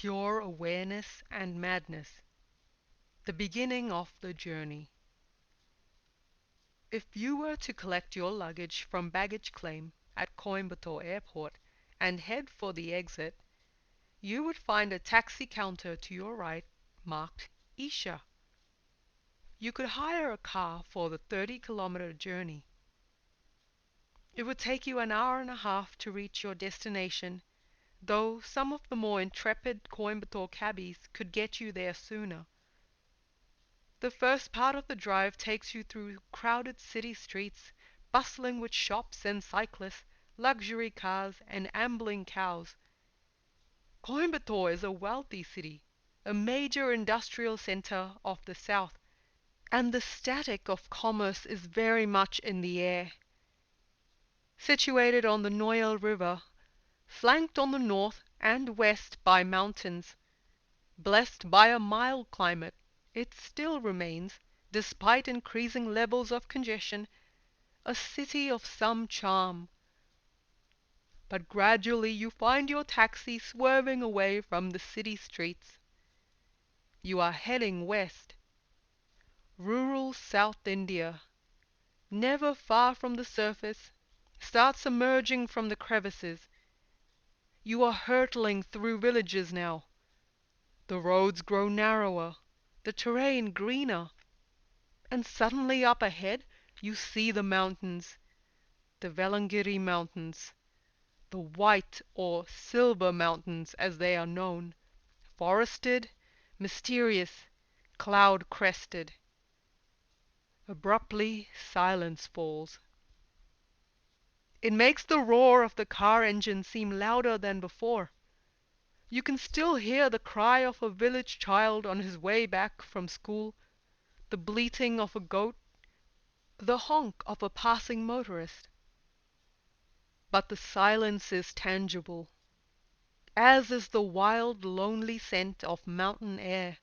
pure awareness and madness. The beginning of the journey. If you were to collect your luggage from baggage claim at Coimbatore Airport and head for the exit, you would find a taxi counter to your right marked Isha. You could hire a car for the 30-kilometer journey. It would take you an hour and a half to reach your destination, though some of the more intrepid Coimbatore cabbies could get you there sooner. The first part of the drive takes you through crowded city streets, bustling with shops and cyclists, luxury cars, and ambling cows. Coimbatore is a wealthy city, a major industrial center of the south, and the static of commerce is very much in the air. Situated on the Noyal River, flanked on the north and west by mountains, blessed by a mild climate, it still remains, despite increasing levels of congestion, a city of some charm. But gradually you find your taxi swerving away from the city streets. You are heading west. Rural South India, never far from the surface, starts emerging from the crevices. You are hurtling through villages now. The roads grow narrower, the terrain greener, and suddenly up ahead you see the mountains, the Velangiri Mountains, the White or Silver Mountains as they are known, forested, mysterious, cloud-crested. Abruptly silence falls. It makes the roar of the car engine seem louder than before. You can still hear the cry of a village child on his way back from school, the bleating of a goat, the honk of a passing motorist. But the silence is tangible, as is the wild, lonely scent of mountain air.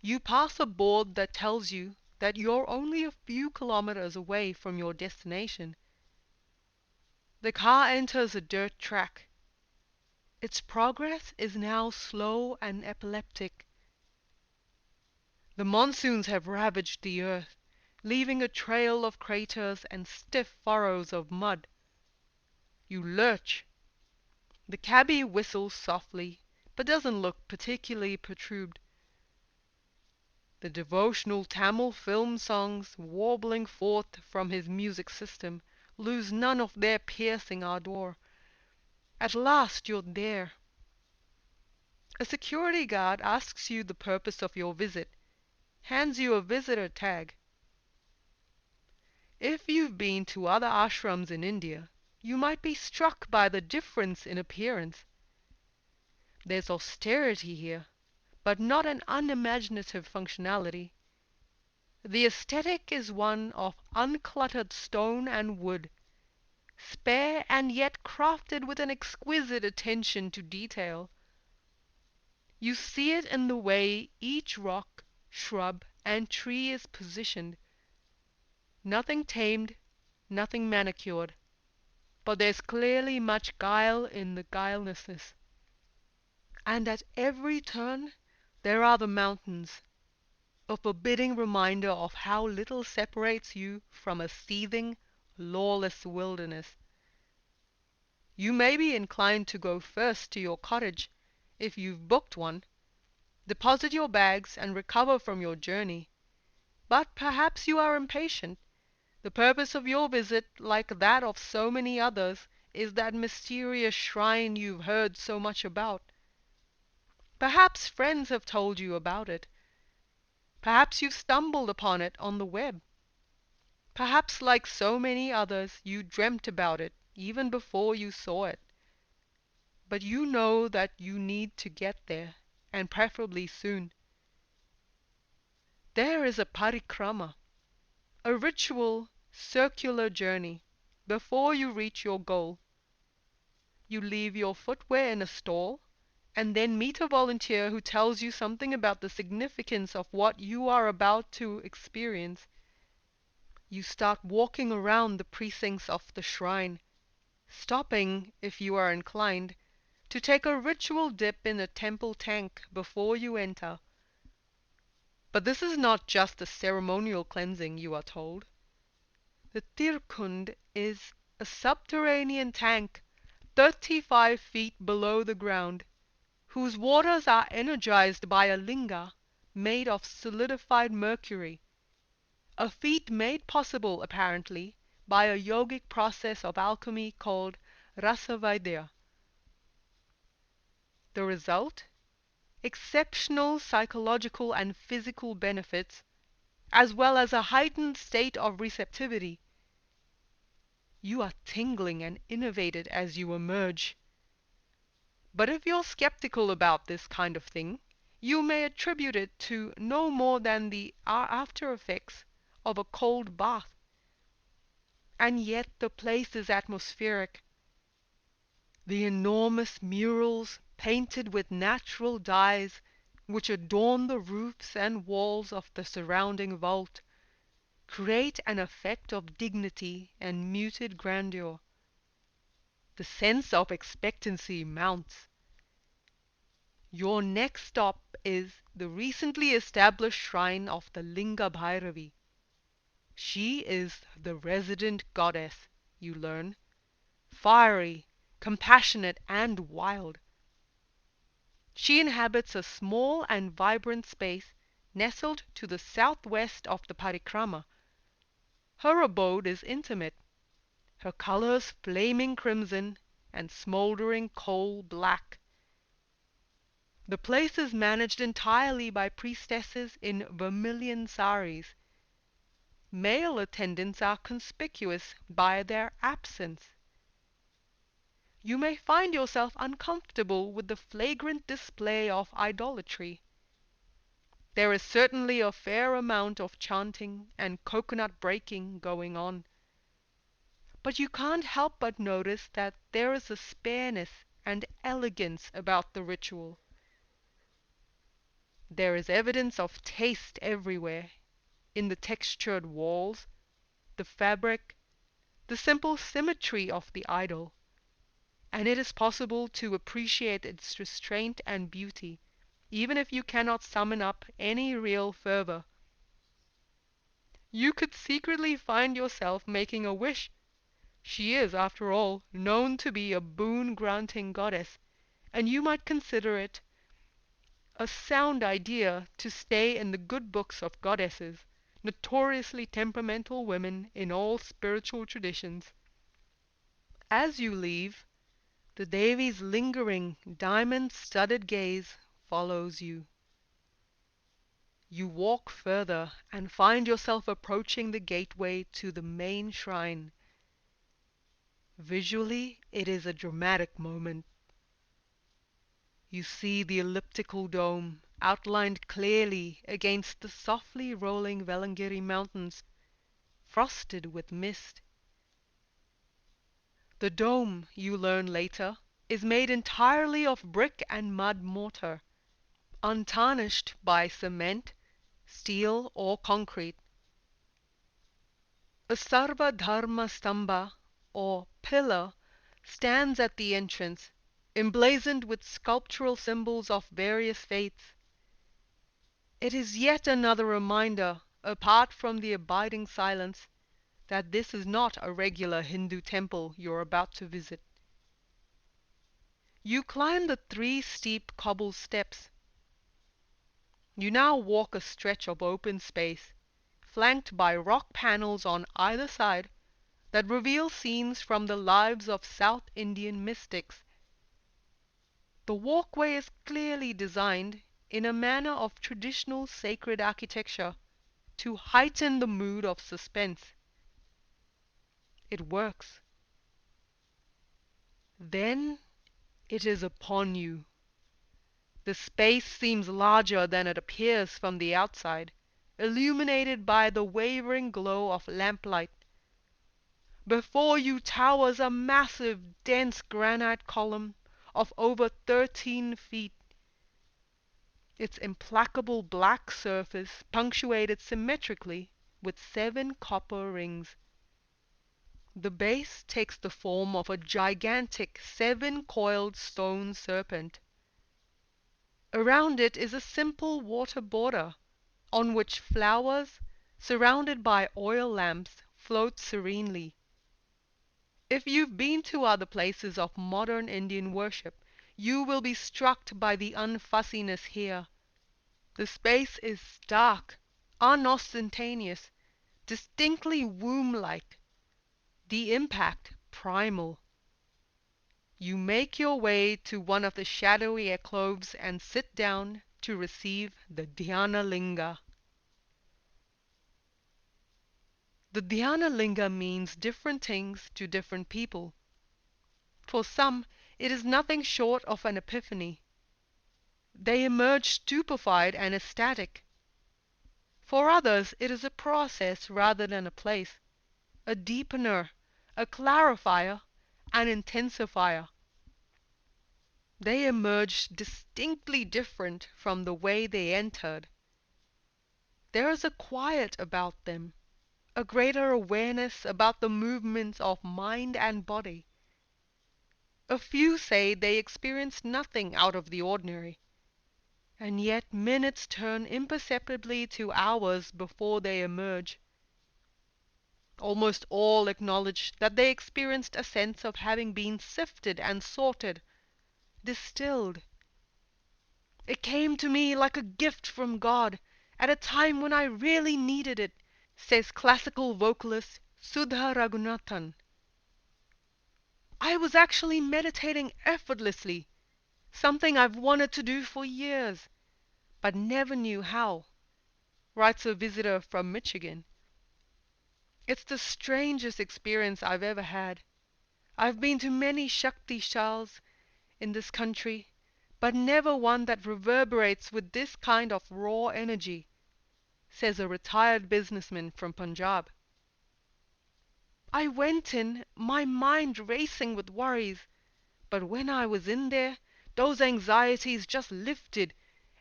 You pass a board that tells you that you're only a few kilometers away from your destination. The car enters a dirt track. Its progress is now slow and epileptic. The monsoons have ravaged the earth, leaving a trail of craters and stiff furrows of mud. You lurch. The cabbie whistles softly, but doesn't look particularly perturbed. The devotional Tamil film songs warbling forth from his music system lose none of their piercing ardor. At last you're there. A security guard asks you the purpose of your visit, hands you a visitor tag. If you've been to other ashrams in India, you might be struck by the difference in appearance. There's austerity here, but not an unimaginative functionality. The aesthetic is one of uncluttered stone and wood, spare and yet crafted with an exquisite attention to detail. You see it in the way each rock, shrub, and tree is positioned. Nothing tamed, nothing manicured, but there's clearly much guile in the guilelessness. And at every turn there are the mountains, a forbidding reminder of how little separates you from a seething, lawless wilderness. You may be inclined to go first to your cottage, if you've booked one, deposit your bags and recover from your journey. But perhaps you are impatient. The purpose of your visit, like that of so many others, is that mysterious shrine you've heard so much about. Perhaps friends have told you about it. Perhaps you've stumbled upon it on the web. Perhaps, like so many others, you dreamt about it even before you saw it. But you know that you need to get there, and preferably soon. There is a parikrama, a ritual, circular journey, before you reach your goal. You leave your footwear in a stall, and then meet a volunteer who tells you something about the significance of what you are about to experience. You start walking around the precincts of the shrine, stopping, if you are inclined, to take a ritual dip in a temple tank before you enter. But this is not just a ceremonial cleansing, you are told. The Tirkund is a subterranean tank 35 feet below the ground, whose waters are energized by a linga made of solidified mercury, a feat made possible, apparently, by a yogic process of alchemy called rasavidya. The result? Exceptional psychological and physical benefits, as well as a heightened state of receptivity. You are tingling and innervated as you emerge. But if you're skeptical about this kind of thing, you may attribute it to no more than the after effects of a cold bath. And yet the place is atmospheric. The enormous murals, painted with natural dyes, which adorn the roofs and walls of the surrounding vault, create an effect of dignity and muted grandeur. The sense of expectancy mounts. Your next stop is the recently established shrine of the Linga Bhairavi. She is the resident goddess, you learn, fiery, compassionate, and wild. She inhabits a small and vibrant space nestled to the southwest of the parikrama. Her abode is intimate, her colors flaming crimson and smoldering coal black. The place is managed entirely by priestesses in vermilion saris. Male attendants are conspicuous by their absence. You may find yourself uncomfortable with the flagrant display of idolatry. There is certainly a fair amount of chanting and coconut breaking going on. But you can't help but notice that there is a spareness and elegance about the ritual. There is evidence of taste everywhere, in the textured walls, the fabric, the simple symmetry of the idol, and it is possible to appreciate its restraint and beauty, even if you cannot summon up any real fervor. You could secretly find yourself making a wish. She is, after all, known to be a boon-granting goddess, and you might consider it a sound idea to stay in the good books of goddesses, notoriously temperamental women in all spiritual traditions. As you leave, the Devi's lingering, diamond-studded gaze follows you. You walk further and find yourself approaching the gateway to the main shrine. Visually, it is a dramatic moment. You see the elliptical dome outlined clearly against the softly rolling Velangiri mountains, frosted with mist. The dome, you learn later, is made entirely of brick and mud mortar, untarnished by cement, steel, or concrete. A Sarva Dharma Stamba, or pillar, stands at the entrance, emblazoned with sculptural symbols of various faiths. It is yet another reminder, apart from the abiding silence, that this is not a regular Hindu temple you're about to visit. You climb the 3 steep cobble steps. You now walk a stretch of open space, flanked by rock panels on either side that reveal scenes from the lives of South Indian mystics. The walkway is clearly designed in a manner of traditional sacred architecture to heighten the mood of suspense. It works. Then it is upon you. The space seems larger than it appears from the outside, illuminated by the wavering glow of lamplight. Before you towers a massive, dense granite column of over 13 feet. Its implacable black surface punctuated symmetrically with 7 copper rings. The base takes the form of a gigantic 7-coiled stone serpent. Around it is a simple water border, on which flowers, surrounded by oil lamps, float serenely. If you've been to other places of modern Indian worship, you will be struck by the unfussiness here. The space is stark, unostentatious, distinctly womb-like, the impact primal. You make your way to one of the shadowy alcoves and sit down to receive the Dhyanalinga. The Dhyanalinga means different things to different people. For some, it is nothing short of an epiphany. They emerge stupefied and ecstatic. For others, it is a process rather than a place, a deepener, a clarifier, an intensifier. They emerge distinctly different from the way they entered. There is a quiet about them, a greater awareness about the movements of mind and body. A few say they experienced nothing out of the ordinary, and yet minutes turn imperceptibly to hours before they emerge. Almost all acknowledge that they experienced a sense of having been sifted and sorted, distilled. It came to me like a gift from God at a time when I really needed it, says classical vocalist Sudha Raghunathan. I was actually meditating effortlessly, something I've wanted to do for years, but never knew how, writes a visitor from Michigan. It's the strangest experience I've ever had. I've been to many Shakti shals in this country, but never one that reverberates with this kind of raw energy, says a retired businessman from Punjab. I went in, my mind racing with worries, but when I was in there, those anxieties just lifted.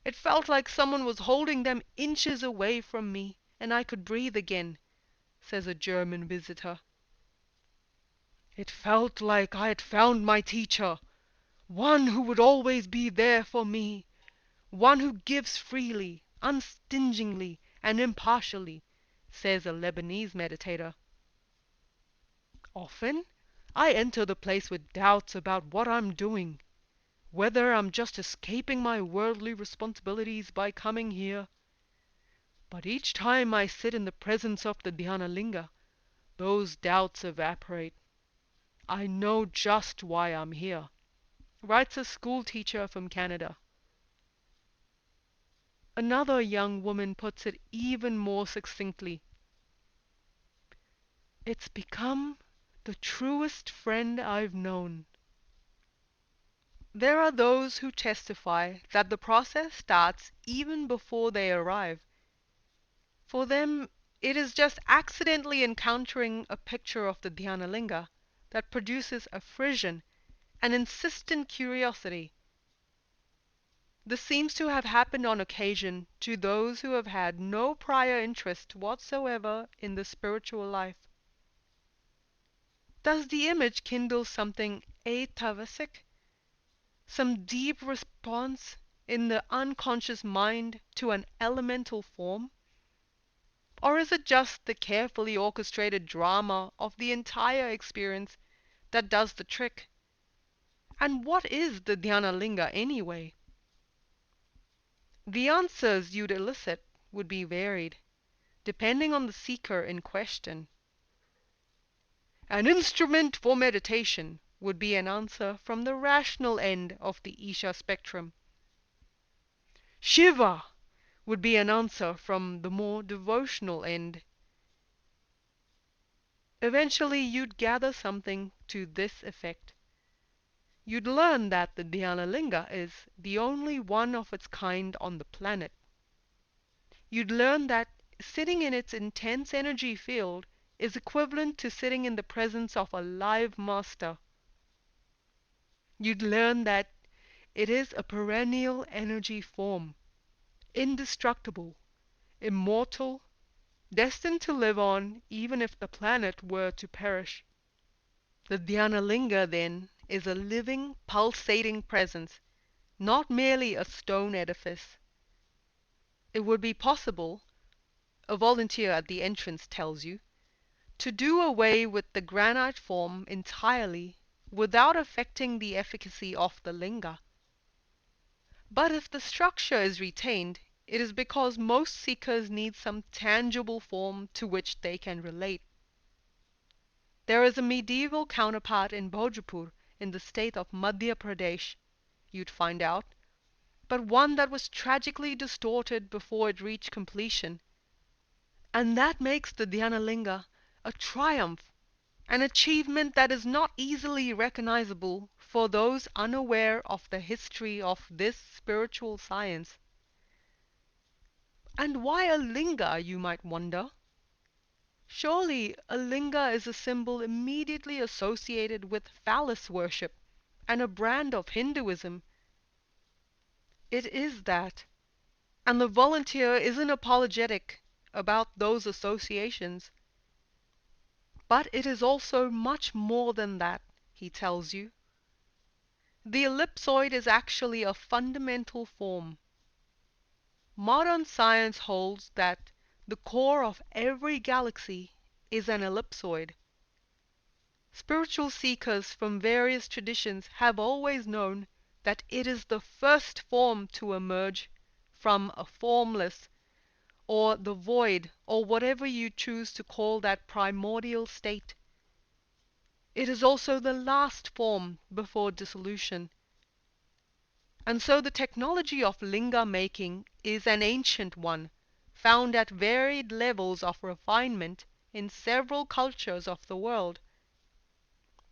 It felt like someone was holding them inches away from me, and I could breathe again, says a German visitor. It felt like I had found my teacher, one who would always be there for me, one who gives freely, unstingingly, and impartially, says a Lebanese meditator. Often, I enter the place with doubts about what I'm doing, whether I'm just escaping my worldly responsibilities by coming here. But each time I sit in the presence of the Dhyanalinga, those doubts evaporate. I know just why I'm here, writes a school teacher from Canada. Another young woman puts it even more succinctly. It's become the truest friend I've known. There are those who testify that the process starts even before they arrive. For them, it is just accidentally encountering a picture of the Dhyanalinga that produces a frisson, an insistent curiosity. This seems to have happened on occasion to those who have had no prior interest whatsoever in the spiritual life. Does the image kindle something atavasic, some deep response in the unconscious mind to an elemental form? Or is it just the carefully orchestrated drama of the entire experience that does the trick? And what is the Dhyanalinga anyway? The answers you'd elicit would be varied, depending on the seeker in question. An instrument for meditation would be an answer from the rational end of the Isha spectrum. Shiva would be an answer from the more devotional end. Eventually you'd gather something to this effect. You'd learn that the Dhyanalinga is the only one of its kind on the planet. You'd learn that sitting in its intense energy field is equivalent to sitting in the presence of a live master. You'd learn that it is a perennial energy form, indestructible, immortal, destined to live on even if the planet were to perish. The Dhyanalinga, then, is a living, pulsating presence, not merely a stone edifice. It would be possible, a volunteer at the entrance tells you, to do away with the granite form entirely without affecting the efficacy of the linga. But if the structure is retained, it is because most seekers need some tangible form to which they can relate. There is a medieval counterpart in Bhojpur, in the state of Madhya Pradesh, you'd find out, but one that was tragically distorted before it reached completion. And that makes the Dhyanalinga a triumph, an achievement that is not easily recognizable for those unaware of the history of this spiritual science. And why a linga, you might wonder? Surely a linga is a symbol immediately associated with phallus worship and a brand of Hinduism. It is that, and the volunteer isn't apologetic about those associations. But it is also much more than that, he tells you. The ellipsoid is actually a fundamental form. Modern science holds that the core of every galaxy is an ellipsoid. Spiritual seekers from various traditions have always known that it is the first form to emerge from a formless, or the void, or whatever you choose to call that primordial state. It is also the last form before dissolution. And so the technology of linga making is an ancient one, found at varied levels of refinement in several cultures of the world.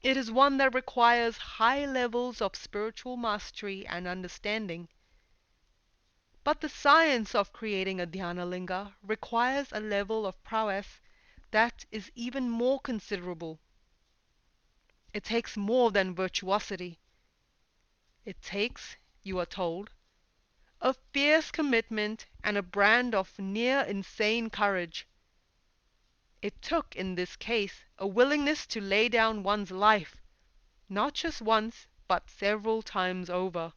It is one that requires high levels of spiritual mastery and understanding. But the science of creating a Dhyanalinga requires a level of prowess that is even more considerable. It takes more than virtuosity. It takes, you are told, a fierce commitment and a brand of near insane courage. It took, in this case, a willingness to lay down one's life, not just once, but several times over.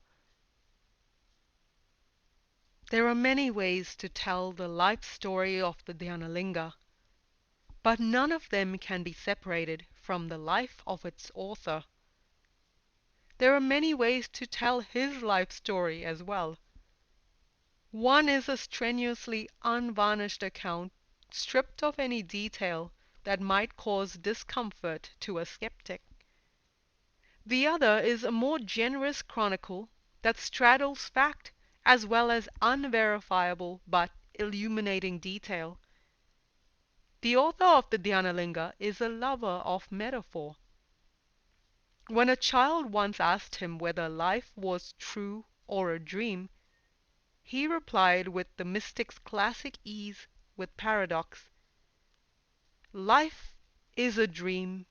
There are many ways to tell the life story of the Dhyanalinga, but none of them can be separated from the life of its author. There are many ways to tell his life story as well. One is a strenuously unvarnished account, stripped of any detail that might cause discomfort to a skeptic. The other is a more generous chronicle that straddles fact as well as unverifiable but illuminating detail. The author of the Dhyanalinga is a lover of metaphor. When a child once asked him whether life was true or a dream, he replied with the mystic's classic ease with paradox, "Life is a dream,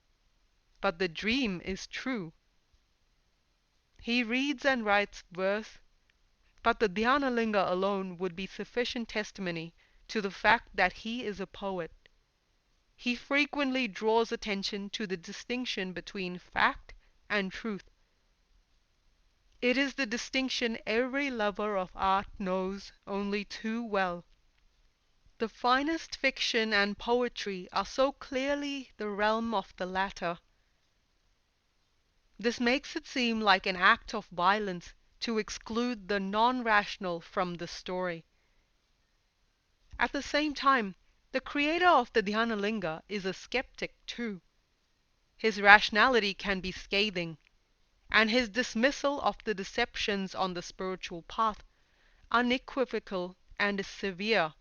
but the dream is true." He reads and writes verse, but the Dhyanalinga alone would be sufficient testimony to the fact that he is a poet. He frequently draws attention to the distinction between fact and truth. It is the distinction every lover of art knows only too well. The finest fiction and poetry are so clearly the realm of the latter. This makes it seem like an act of violence to exclude the non-rational from the story. At the same time, the creator of the Dhyanalinga is a skeptic too. His rationality can be scathing, and his dismissal of the deceptions on the spiritual path unequivocal and severe.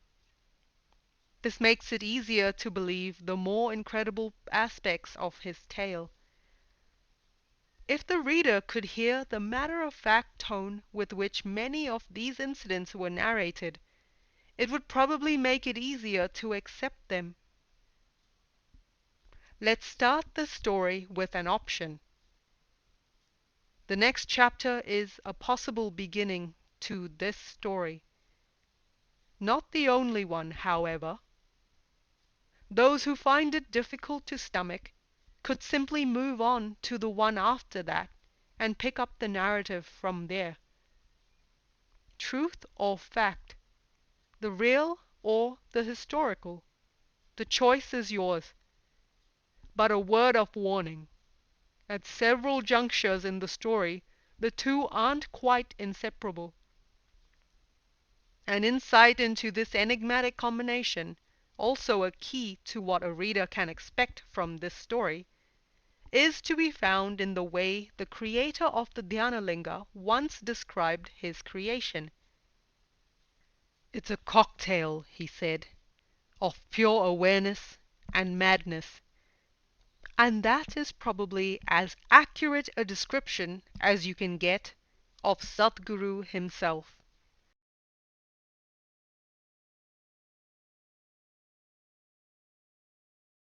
This makes it easier to believe the more incredible aspects of his tale. If the reader could hear the matter-of-fact tone with which many of these incidents were narrated, it would probably make it easier to accept them. Let's start the story with an option. The next chapter is a possible beginning to this story. Not the only one, however. Those who find it difficult to stomach could simply move on to the one after that and pick up the narrative from there. Truth or fact, the real or the historical, the choice is yours. But a word of warning: at several junctures in the story, the two aren't quite inseparable. An insight into this enigmatic combination, also a key to what a reader can expect from this story, is to be found in the way the creator of the Dhyanalinga once described his creation. "It's a cocktail," he said, "of pure awareness and madness." And that is probably as accurate a description as you can get of Sadhguru himself.